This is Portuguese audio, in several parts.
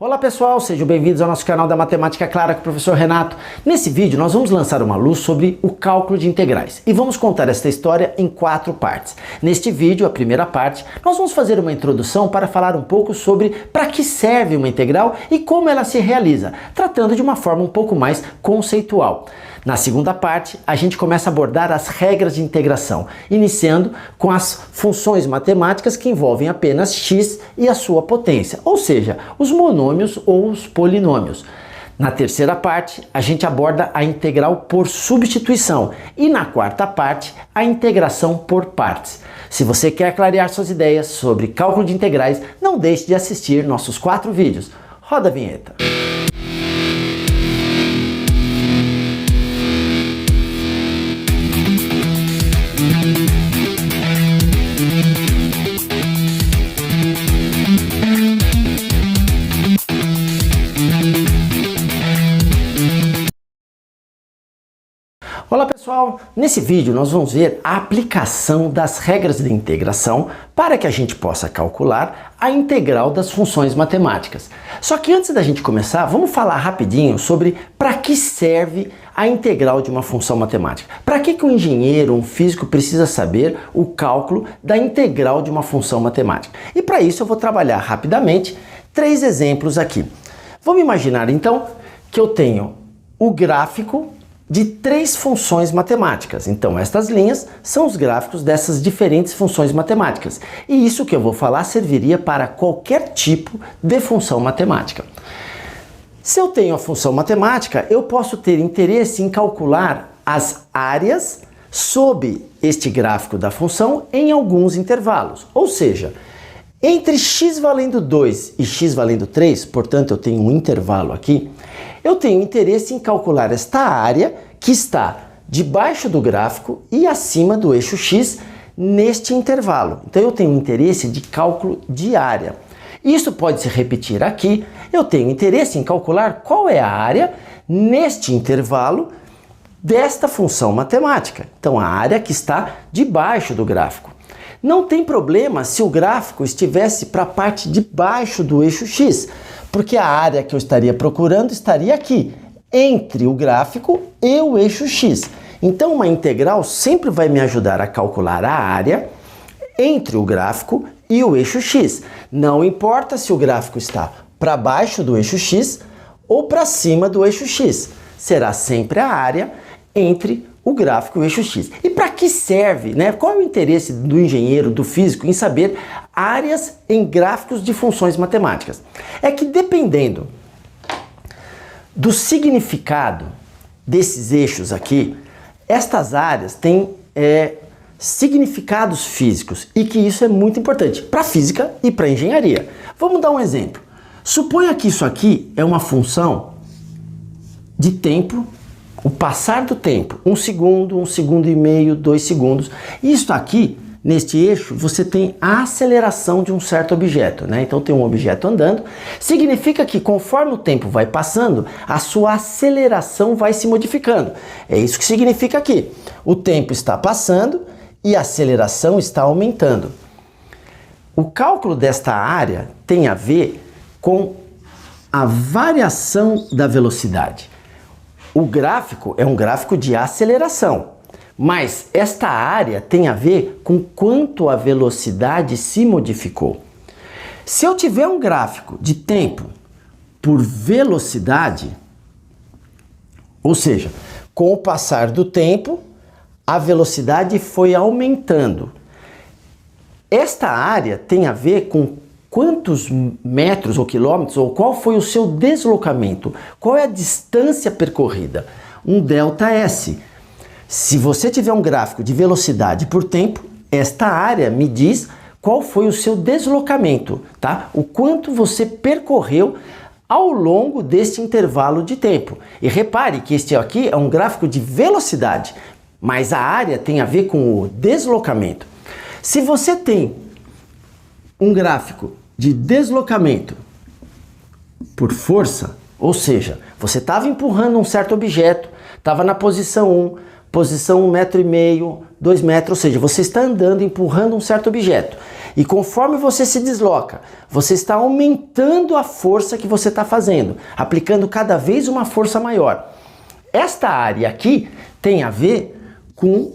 Olá pessoal, sejam bem-vindos ao nosso canal da Matemática Clara com o professor Renato. Nesse vídeo nós vamos lançar uma luz sobre o cálculo de integrais e vamos contar esta história em 4 partes. Neste vídeo, a primeira parte, nós vamos fazer uma introdução para falar um pouco sobre para que serve uma integral e como ela se realiza, tratando de uma forma um pouco mais conceitual. Na segunda parte, a gente começa a abordar as regras de integração, iniciando com as funções matemáticas que envolvem apenas x e a sua potência, ou seja, os monômios ou os polinômios. Na terceira parte, a gente aborda a integral por substituição e na quarta parte, a integração por partes. Se você quer clarear suas ideias sobre cálculo de integrais, não deixe de assistir nossos 4 vídeos. Roda a vinheta! Olá pessoal, nesse vídeo nós vamos ver a aplicação das regras de integração para que a gente possa calcular a integral das funções matemáticas. Só que antes da gente começar, vamos falar rapidinho sobre para que serve a integral de uma função matemática. Para que um engenheiro, um físico precisa saber o cálculo da integral de uma função matemática? E para isso eu vou trabalhar rapidamente 3 exemplos aqui. Vamos imaginar então que eu tenho o gráfico de 3 funções matemáticas. Então, estas linhas são os gráficos dessas diferentes funções matemáticas. E isso que eu vou falar serviria para qualquer tipo de função matemática. Se eu tenho a função matemática, eu posso ter interesse em calcular as áreas sob este gráfico da função em alguns intervalos. Ou seja, entre x valendo 2 e x valendo 3, portanto eu tenho um intervalo aqui, eu tenho interesse em calcular esta área que está debaixo do gráfico e acima do eixo x neste intervalo. Então eu tenho interesse de cálculo de área. Isso pode se repetir aqui. Eu tenho interesse em calcular qual é a área neste intervalo desta função matemática. Então a área que está debaixo do gráfico. Não tem problema se o gráfico estivesse para a parte de baixo do eixo x, porque a área que eu estaria procurando estaria aqui, entre o gráfico e o eixo x. Então uma integral sempre vai me ajudar a calcular a área entre o gráfico e o eixo x. Não importa se o gráfico está para baixo do eixo x ou para cima do eixo x. Será sempre a área entre o gráfico e o eixo x. E para que serve, né? Qual é o interesse do engenheiro, do físico, em saber áreas em gráficos de funções matemáticas? É que dependendo do significado desses eixos aqui, estas áreas têm significados físicos e que isso é muito importante para a física e para a engenharia. Vamos dar um exemplo. Suponha que isso aqui é uma função de tempo, o passar do tempo, 1 segundo e meio, 2 segundos. Isso aqui, neste eixo, você tem a aceleração de um certo objeto, né? Então tem um objeto andando, significa que conforme o tempo vai passando, a sua aceleração vai se modificando. É isso que significa aqui. O tempo está passando e a aceleração está aumentando. O cálculo desta área tem a ver com a variação da velocidade. O gráfico é um gráfico de aceleração, mas esta área tem a ver com quanto a velocidade se modificou. Se eu tiver um gráfico de tempo por velocidade, ou seja, com o passar do tempo, a velocidade foi aumentando. Esta área tem a ver com quantos metros ou quilômetros, ou qual foi o seu deslocamento, qual é a distância percorrida, um ΔS. Se você tiver um gráfico de velocidade por tempo, esta área me diz qual foi o seu deslocamento, tá? O quanto você percorreu ao longo deste intervalo de tempo. E repare que este aqui é um gráfico de velocidade, mas a área tem a ver com o deslocamento. Se você tem um gráfico de deslocamento por força, ou seja, você estava empurrando um certo objeto, estava na posição 1, posição 1,5 m, 2 metros, ou seja, você está andando, empurrando um certo objeto. E conforme você se desloca, você está aumentando a força que você está fazendo, aplicando cada vez uma força maior. Esta área aqui tem a ver com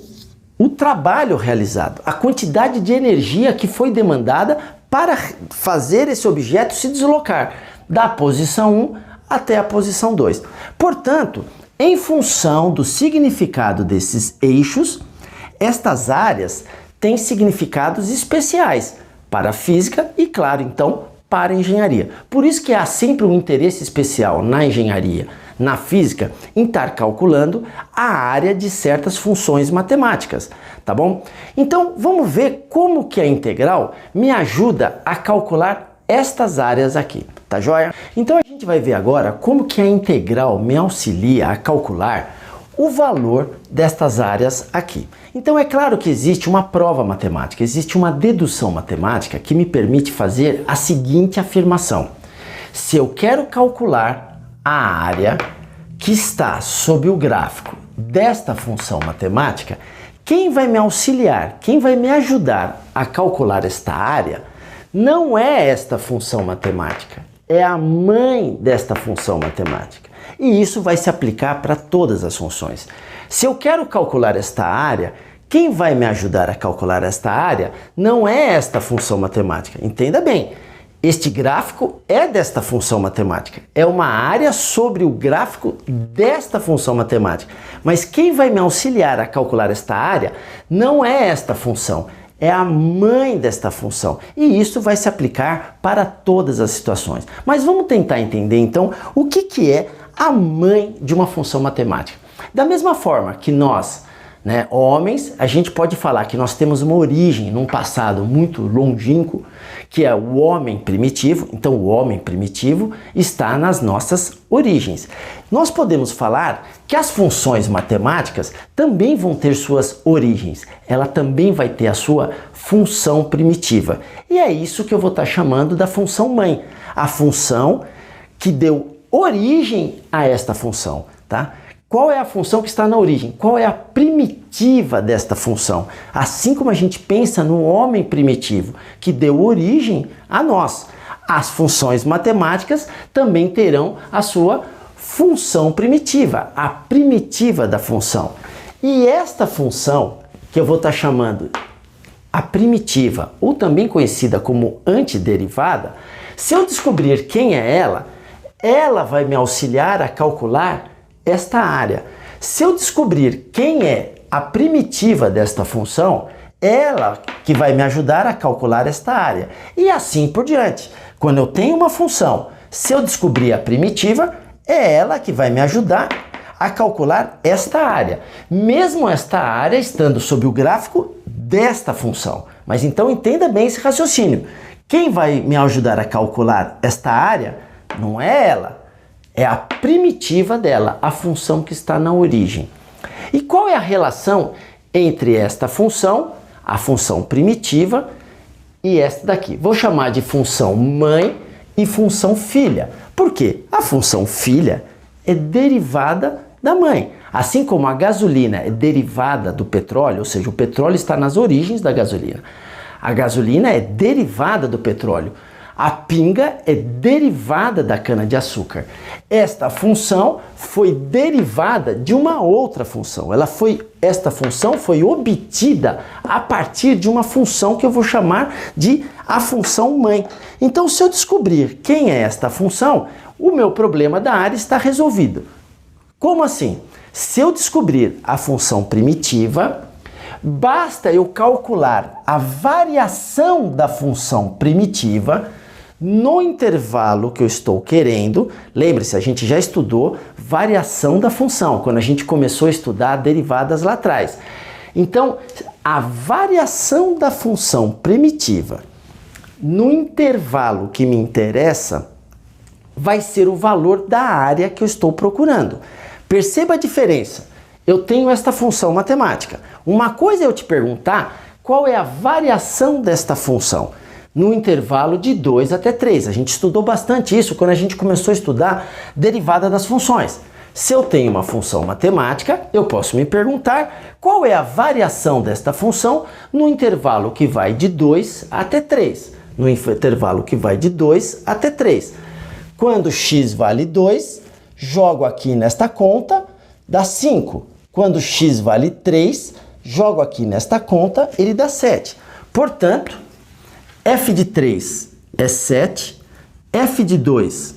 o trabalho realizado, a quantidade de energia que foi demandada para fazer esse objeto se deslocar da posição 1 até a posição 2. Portanto, em função do significado desses eixos, estas áreas têm significados especiais para a física e, claro, então, para a engenharia. Por isso que há sempre um interesse especial na engenharia, na física, em estar calculando a área de certas funções matemáticas, tá bom? Então, vamos ver como que a integral me ajuda a calcular estas áreas aqui, tá joia? Então, a gente vai ver agora como que a integral me auxilia a calcular o valor destas áreas aqui. Então é claro que existe uma prova matemática, existe uma dedução matemática que me permite fazer a seguinte afirmação. Se eu quero calcular a área que está sob o gráfico desta função matemática, quem vai me auxiliar, quem vai me ajudar a calcular esta área, não é esta função matemática, é a mãe desta função matemática. E isso vai se aplicar para todas as funções. Se eu quero calcular esta área, quem vai me ajudar a calcular esta área não é esta função matemática. Entenda bem, este gráfico é desta função matemática. É uma área sobre o gráfico desta função matemática. Mas quem vai me auxiliar a calcular esta área não é esta função. É a mãe desta função. E isso vai se aplicar para todas as situações. Mas vamos tentar entender então o que é a mãe de uma função matemática. Da mesma forma que nós, homens, a gente pode falar que nós temos uma origem num passado muito longínquo, que é o homem primitivo. Então o homem primitivo está nas nossas origens. Nós podemos falar que as funções matemáticas também vão ter suas origens. Ela também vai ter a sua função primitiva. E é isso que eu vou estar chamando da função mãe. A função que deu origem a esta função, tá? Qual é a função que está na origem? Qual é a primitiva desta função? Assim como a gente pensa no homem primitivo, que deu origem a nós. As funções matemáticas também terão a sua função primitiva, a primitiva da função. E esta função, que eu vou estar chamando a primitiva, ou também conhecida como antiderivada, se eu descobrir quem é ela vai me auxiliar a calcular esta área. Se eu descobrir quem é a primitiva desta função, ela que vai me ajudar a calcular esta área. E assim por diante. Quando eu tenho uma função, se eu descobrir a primitiva, é ela que vai me ajudar a calcular esta área. Mesmo esta área estando sob o gráfico desta função. Mas então entenda bem esse raciocínio. Quem vai me ajudar a calcular esta área não é ela, é a primitiva dela, a função que está na origem. E qual é a relação entre esta função, a função primitiva, e esta daqui? Vou chamar de função mãe e função filha. Por quê? A função filha é derivada da mãe. Assim como a gasolina é derivada do petróleo, ou seja, o petróleo está nas origens da gasolina. A gasolina é derivada do petróleo. A pinga é derivada da cana-de-açúcar. Esta função foi derivada de uma outra função. Esta função foi obtida a partir de uma função que eu vou chamar de a função mãe. Então, se eu descobrir quem é esta função, o meu problema da área está resolvido. Como assim? Se eu descobrir a função primitiva, basta eu calcular a variação da função primitiva no intervalo que eu estou querendo. Lembre-se, a gente já estudou variação da função, quando a gente começou a estudar derivadas lá atrás. Então, a variação da função primitiva no intervalo que me interessa vai ser o valor da área que eu estou procurando. Perceba a diferença. Eu tenho esta função matemática. Uma coisa é eu te perguntar qual é a variação desta função no intervalo de 2 até 3. A gente estudou bastante isso quando a gente começou a estudar derivada das funções. Se eu tenho uma função matemática, eu posso me perguntar qual é a variação desta função no intervalo que vai de 2 até 3. No intervalo que vai de 2 até 3. Quando x vale 2, jogo aqui nesta conta, dá 5. Quando x vale 3, jogo aqui nesta conta, ele dá 7. Portanto, f de 3 é 7, f de 2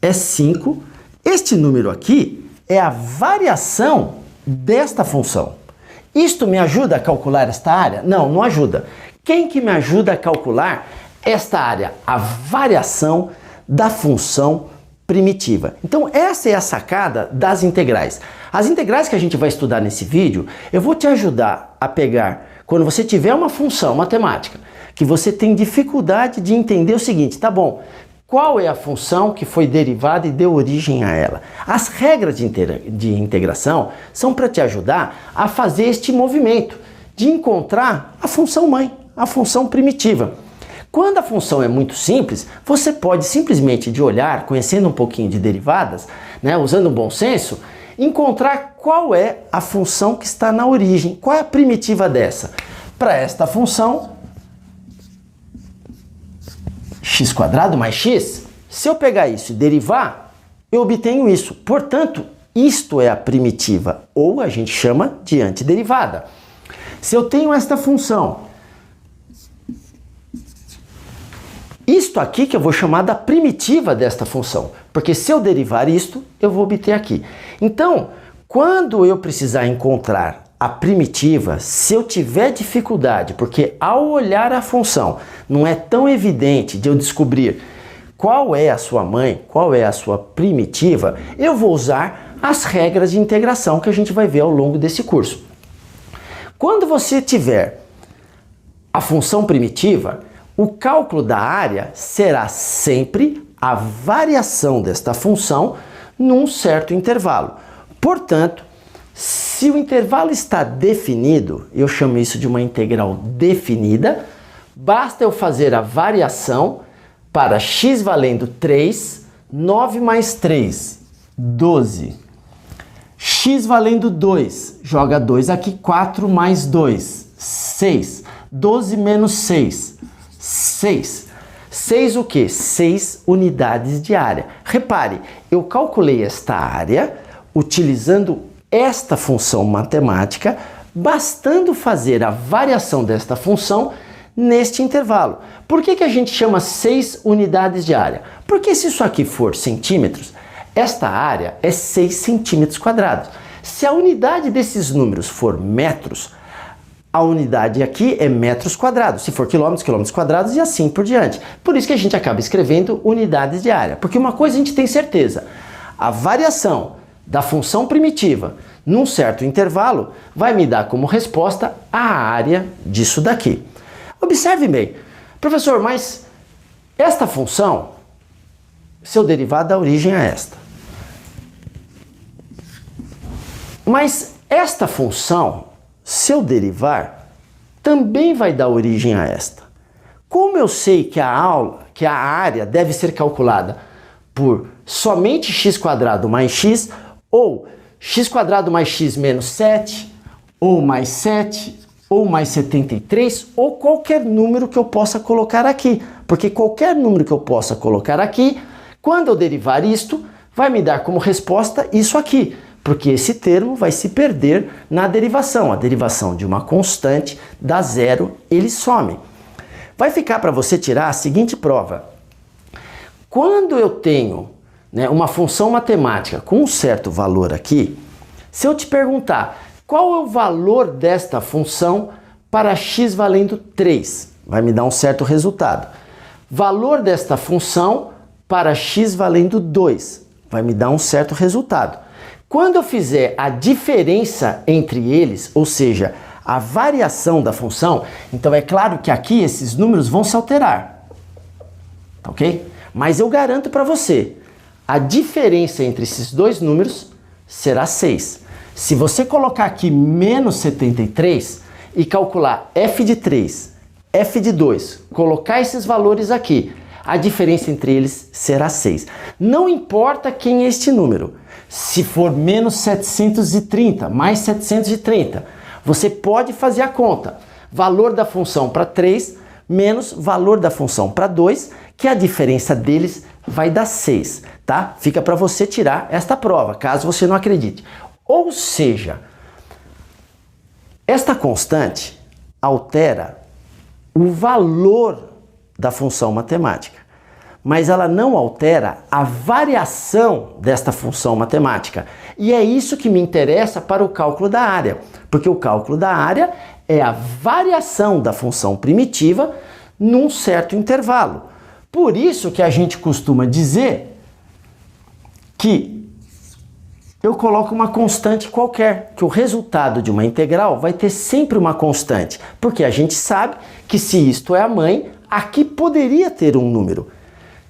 é 5. Este número aqui é a variação desta função. Isto me ajuda a calcular esta área? Não, não ajuda. Quem que me ajuda a calcular esta área? A variação da função primitiva. Então, essa é a sacada das integrais. As integrais que a gente vai estudar nesse vídeo, eu vou te ajudar a pegar, quando você tiver uma função matemática, que você tem dificuldade de entender o seguinte, tá bom, qual é a função que foi derivada e deu origem a ela? As regras de integração são para te ajudar a fazer este movimento, de encontrar a função mãe, a função primitiva. Quando a função é muito simples, você pode simplesmente de olhar, conhecendo um pouquinho de derivadas, né, usando o bom senso, encontrar qual é a função que está na origem, qual é a primitiva dessa. Para esta função, x² mais x, se eu pegar isso e derivar, eu obtenho isso. Portanto, isto é a primitiva, ou a gente chama de antiderivada. Se eu tenho esta função, isto aqui que eu vou chamar da primitiva desta função, porque se eu derivar isto, eu vou obter aqui. Então, quando eu precisar encontrar a primitiva, se eu tiver dificuldade, porque ao olhar a função não é tão evidente de eu descobrir qual é a sua mãe, qual é a sua primitiva, eu vou usar as regras de integração que a gente vai ver ao longo desse curso. Quando você tiver a função primitiva, o cálculo da área será sempre a variação desta função num certo intervalo. Portanto, se o intervalo está definido, eu chamo isso de uma integral definida, basta eu fazer a variação para x valendo 3, 9 mais 3, 12. X valendo 2, joga 2 aqui, 4 mais 2, 6. 12 menos 6, 6. 6 o quê? 6 unidades de área. Repare, eu calculei esta área utilizando esta função matemática, bastando fazer a variação desta função neste intervalo. Por que a gente chama 6 unidades de área? Porque se isso aqui for centímetros, esta área é 6 centímetros quadrados. Se a unidade desses números for metros, a unidade aqui é metros quadrados. Se for quilômetros, quilômetros quadrados e assim por diante. Por isso que a gente acaba escrevendo unidades de área. Porque uma coisa a gente tem certeza, a variação da função primitiva num certo intervalo vai me dar como resposta a área disso daqui. Observe bem, professor, mas esta função, seu derivado dá origem a esta. Mas esta função, se eu derivar, também vai dar origem a esta. Como eu sei que a área deve ser calculada por somente x² mais x, ou x² mais x menos 7, ou mais 7, ou mais 73, ou qualquer número que eu possa colocar aqui. Porque qualquer número que eu possa colocar aqui, quando eu derivar isto, vai me dar como resposta isso aqui. Porque esse termo vai se perder na derivação. A derivação de uma constante dá zero, ele some. Vai ficar para você tirar a seguinte prova. Quando eu tenho uma função matemática com um certo valor aqui, se eu te perguntar qual é o valor desta função para x valendo 3, vai me dar um certo resultado. Valor desta função para x valendo 2, vai me dar um certo resultado. Quando eu fizer a diferença entre eles, ou seja, a variação da função, então é claro que aqui esses números vão se alterar, ok? Mas eu garanto para você, a diferença entre esses dois números será 6. Se você colocar aqui menos 73 e calcular f de 3, f de 2, colocar esses valores aqui, a diferença entre eles será 6. Não importa quem é este número. Se for menos 730, mais 730, você pode fazer a conta. Valor da função para 3 menos valor da função para 2, que a diferença deles vai dar 6, tá? Fica para você tirar esta prova, caso você não acredite. Ou seja, esta constante altera o valor da função matemática, mas ela não altera a variação desta função matemática. E é isso que me interessa para o cálculo da área, porque o cálculo da área é a variação da função primitiva num certo intervalo. Por isso que a gente costuma dizer que eu coloco uma constante qualquer, que o resultado de uma integral vai ter sempre uma constante, porque a gente sabe que se isto é a mãe, aqui poderia ter um número,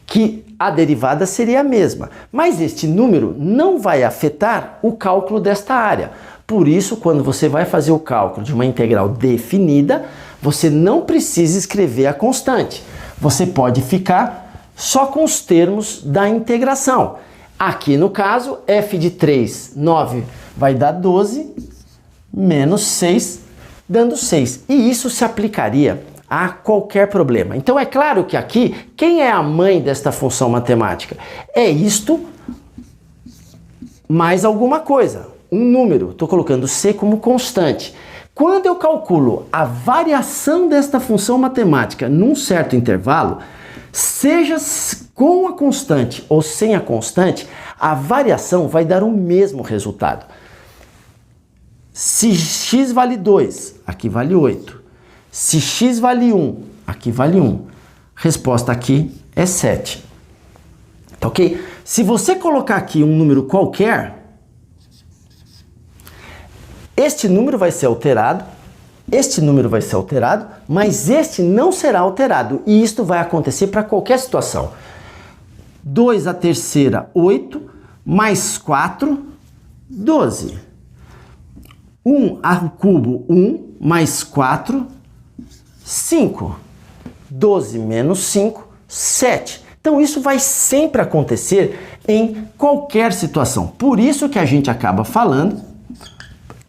que a derivada seria a mesma, mas este número não vai afetar o cálculo desta área. Por isso, quando você vai fazer o cálculo de uma integral definida, você não precisa escrever a constante. Você pode ficar só com os termos da integração. Aqui no caso, f de 3, 9 vai dar 12, menos 6, dando 6. E isso se aplicaria a qualquer problema. Então é claro que aqui, quem é a mãe desta função matemática? É isto mais alguma coisa, um número. Estou colocando c como constante. Quando eu calculo a variação desta função matemática num certo intervalo, seja com a constante ou sem a constante, a variação vai dar o mesmo resultado. Se x vale 2, aqui vale 8. Se x vale 1, aqui vale 1. Resposta aqui é 7. Tá ok? Se você colocar aqui um número qualquer, este número vai ser alterado, este número vai ser alterado, mas este não será alterado. E isto vai acontecer para qualquer situação. 2 à terceira, 8, mais 4, 12. 1 ao cubo, 1, mais 4, 5. 12 menos 5, 7. Então isso vai sempre acontecer em qualquer situação. Por isso que a gente acaba falando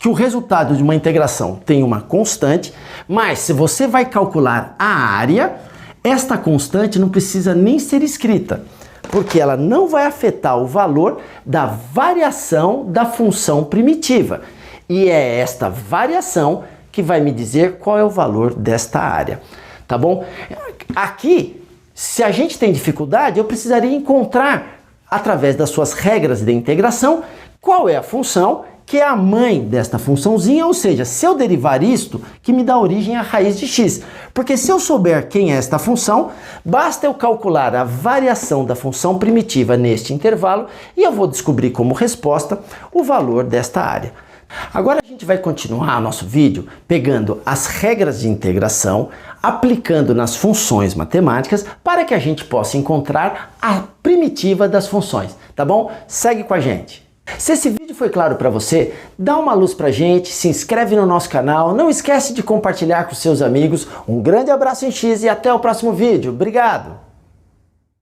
que o resultado de uma integração tem uma constante, mas se você vai calcular a área, esta constante não precisa nem ser escrita, porque ela não vai afetar o valor da variação da função primitiva. E é esta variação que vai me dizer qual é o valor desta área, tá bom? Aqui, se a gente tem dificuldade, eu precisaria encontrar, através das suas regras de integração, qual é a função que é a mãe desta funçãozinha, ou seja, se eu derivar isto, que me dá origem à raiz de x. Porque se eu souber quem é esta função, basta eu calcular a variação da função primitiva neste intervalo e eu vou descobrir como resposta o valor desta área. Agora a gente vai continuar nosso vídeo pegando as regras de integração, aplicando nas funções matemáticas para que a gente possa encontrar a primitiva das funções, tá bom? Segue com a gente! Se esse vídeo foi claro para você, dá uma luz pra gente, se inscreve no nosso canal, não esquece de compartilhar com seus amigos. Um grande abraço em X e até o próximo vídeo. Obrigado!